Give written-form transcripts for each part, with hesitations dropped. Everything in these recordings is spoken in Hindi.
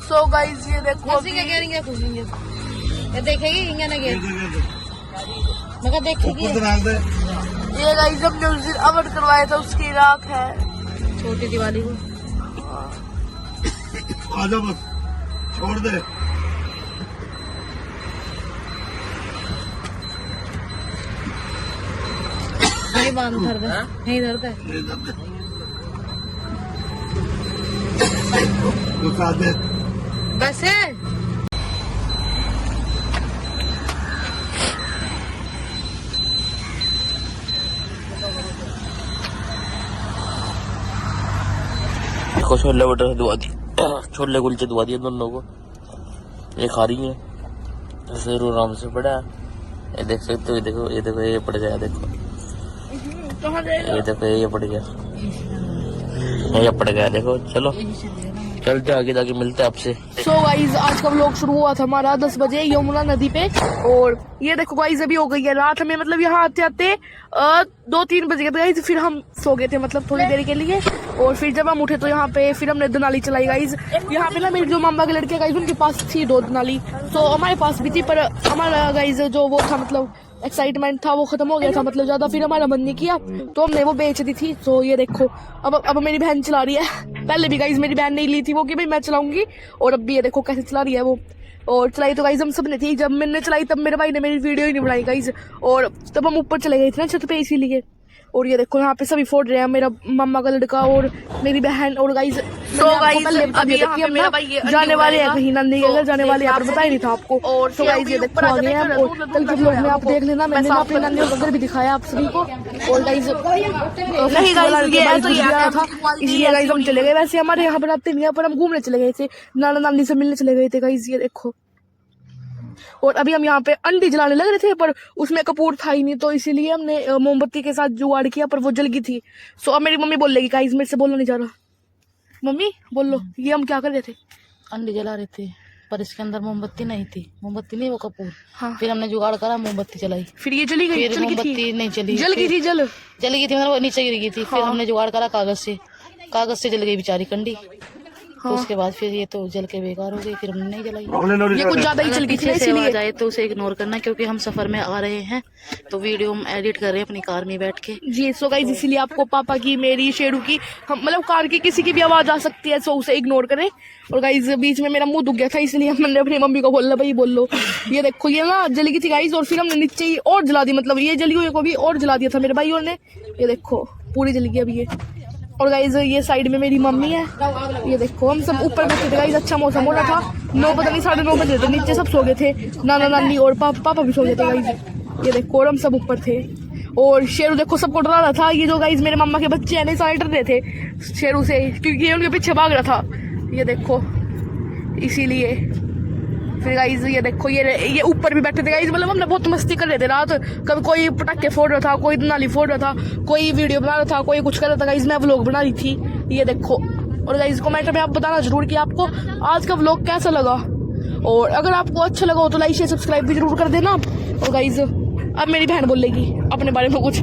सो गाइस ये देखो खुशी क्या कह रही है, खुशी है ये देखेगी इंगा ना के मगर देखेगी ये गाइस हमने उस दिन अमन करवाया था उसकी राख है छोटी दिवाली को। आजा बस छोड़ दे। नहीं बांध धर दे, नहीं धरता है घुसा दे बस है। छोले भटूरे दुआ दी, छोले कुलचे दुआ दिए दोनों को। ये खा रही है ऐसे आराम से पड़ा है। ये देख सकते हो, ये देखो ये देखो ये पड़ गया, देखो ये देखो ये पड़ गया, ये पड़ गया देखो। चलो चलते आगे जाके मिलते हैं आपसे। सो गाइज आज का व्लॉग शुरू हुआ था हमारा 10 बजे यमुना नदी पे और ये देखो गाइज अभी हो गई है रात। हमें मतलब यहाँ आते आते 2-3 बज गए थे गाइज। फिर हम सो गए थे मतलब थोड़ी देर के लिए और फिर जब हम उठे तो यहाँ पे फिर हमने दनाली चलाई गाइज। यहाँ पे ना मेरी जो मामा के लड़के गाइज उनके पास थी 2 दनाली, तो हमारे पास भी थी पर हमारा गाइज जो वो था मतलब एक्साइटमेंट था वो खत्म हो गया था मतलब ज्यादा। फिर हमारा मन नहीं किया तो हमने वो बेच दी थी। तो ये देखो अब मेरी बहन चला रही है। पहले भी गाइज मेरी बहन नहीं ली थी वो कि भाई मैं चलाऊंगी, और अब भी ये देखो कैसे चला रही है वो। और चलाई तो गाइज हम सब ने थी। जब मैंने चलाई तब मेरे भाई ने मेरी वीडियो ही नहीं बनाई गाइज, और तब हम ऊपर चले गए थे ना छत पे इसीलिए। और ये देखो यहाँ पे सभी फोड़ रहे हैं, मेरा मामा का लड़का और मेरी बहन। और गाइज तो गाइज अभी जाने वाले हैं कहीं नंदी के घर जाने वाले हैं, पर बताया नहीं था आपको। और तो गाइज ये देखो आ गए हैं और कल के व्लॉग में आप देख लेना, मैंने अपने नंदी का घर भी दिखाया आप सभी को। और गाइज इसलिए गाइज हम चले गए। वैसे हमारे यहाँ बनाते नहीं है पर हम घूमने चले गए थे, नाना नानी से मिलने चले गए थे गाइज। ये देखो और अभी हम यहाँ पे अंडी जलाने लग रहे थे पर उसमें कपूर था ही नहीं, तो इसीलिए हमने मोमबत्ती के साथ जुगाड़ किया पर वो जल गई थी। सो अब मेरी मम्मी बोल लेगी गाइस, मेरे से बोलना नहीं जा रहा। मम्मी बोल लो ये हम क्या कर रहे थे? अंडे जला रहे थे पर इसके अंदर मोमबत्ती नहीं थी, मोमबत्ती नहीं वो कपूर। हाँ। फिर हमने जुगाड़ करा, मोमबत्ती जलाई, फिर ये जली गई, फिर मोमबत्ती नहीं चली, जल गई थी, जल गई थी मतलब नीचे गिर गई थी। फिर हमने जुगाड़ करा कागज से जल गई बेचारी कंडी। तो उसके बाद फिर ये तो जल के बेकार हो गई, फिर हमने नहीं जलाई। ये कुछ ज्यादा ही चल गई थी इसलिए आ जाए तो उसे इग्नोर करना, क्योंकि हम सफर में आ रहे हैं तो वीडियो हम एडिट कर रहे हैं अपनी कार में बैठ के जी। सो गाइस इसीलिए आपको पापा की, मेरी, शेरू की, हम मतलब कार की किसी की भी आवाज आ सकती है, सो उसे इग्नोर करें। और गाइस बीच में मेरा मुंह दुख गया था इसलिए मैंने अपनी मम्मी को बोला भाई बोल लो। ये देखो ये ना जल गई थी गाइस और फिर हमने नीचे ही और जला दी, मतलब ये जली हुई को भी और जला दिया था मेरे भाइयों ने। ये देखो पूरी जल गई अभी ये। और गाइज ये साइड में मेरी मम्मी है। ये देखो हम सब ऊपर बैठे थे गाइज, अच्छा मौसम हो रहा था। 9 पता नहीं 9:30 बजे थे, नीचे सब सो गए थे, नाना नानी और पापा भी सो गए थे गाइज। ये देखो और हम सब ऊपर थे और शेरू देखो सबको डरा रहा था। ये जो गाइज मेरे मम्मा के बच्चे हैं ना सारे डर रहे थे शेरू से क्योंकि ये उनके पीछे भाग रहा था। ये देखो इसीलिए फिर गाइज ये देखो ये ऊपर भी बैठे थे गाइज, मतलब हमने बहुत मस्ती कर रहे थे रात। कभी कोई पटाखे फोड़ रहा था, कोई नाली फोड़ रहा था, कोई वीडियो बना रहा था, कोई कुछ कर रहा था गाइज। मैं व्लॉग बना रही थी। ये देखो और गाइज कमेंट में आप बताना जरूर कि आपको आज का व्लॉग कैसा लगा, और अगर आपको अच्छा लगा हो तो लाइक शेयर सब्सक्राइब भी जरूर कर देना। और गाइज अब मेरी बहन बोलेगी अपने बारे में कुछ,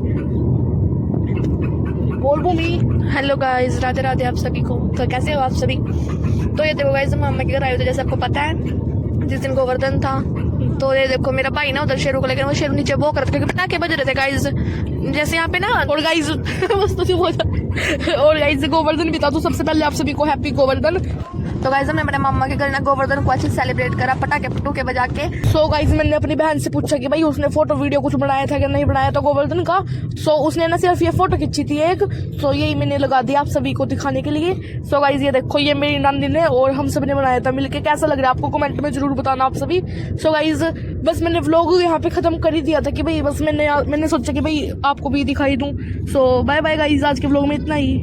बोल भूमि। हेलो गाइस, राधे राधे आप सभी को। तो कैसे हो आप सभी? तो ये देखो गाइस हम मम्मी के घर आए थे जैसे आपको पता है, जिस दिन गोवर्धन था। तो ये देखो मेरा भाई ना उधर शेरू को लेकर, वो शेरू नीचे वो कर रहा था क्योंकि पटाखे बज रहे थे गाइस जैसे यहाँ पे ना। और गाइज और गाइज गोवर्धन भी था, तो सबसे पहले आप सभी को हैप्पी गोवर्धन। तो गाइस हमने अपने मम्मा के घर ना गोवर्धन को अच्छे सेलिब्रेट करा पटाखे पटूखे बजा के। सो गाइज मैंने अपनी बहन से पूछा कि भाई उसने फोटो वीडियो कुछ बनाया था कि नहीं बनाया था गोवर्धन का। सो उसने ना सिर्फ ये फोटो खींची थी एक, सो यही मैंने लगा दिया आप सभी को दिखाने के लिए। सो गाइज ये देखो ये मेरी नानी ने और हम सब ने बनाया था मिलके। कैसा लग रहा है आपको कमेंट में जरूर बताना आप सभी। सो गाइज बस मैंने व्लॉग यहाँ पे खत्म कर ही दिया था कि भाई बस मैंने सोचा कि भाई आपको भी दिखाई दूं। सो बाय बाय गाइज, आज के व्लॉग में इतना ही।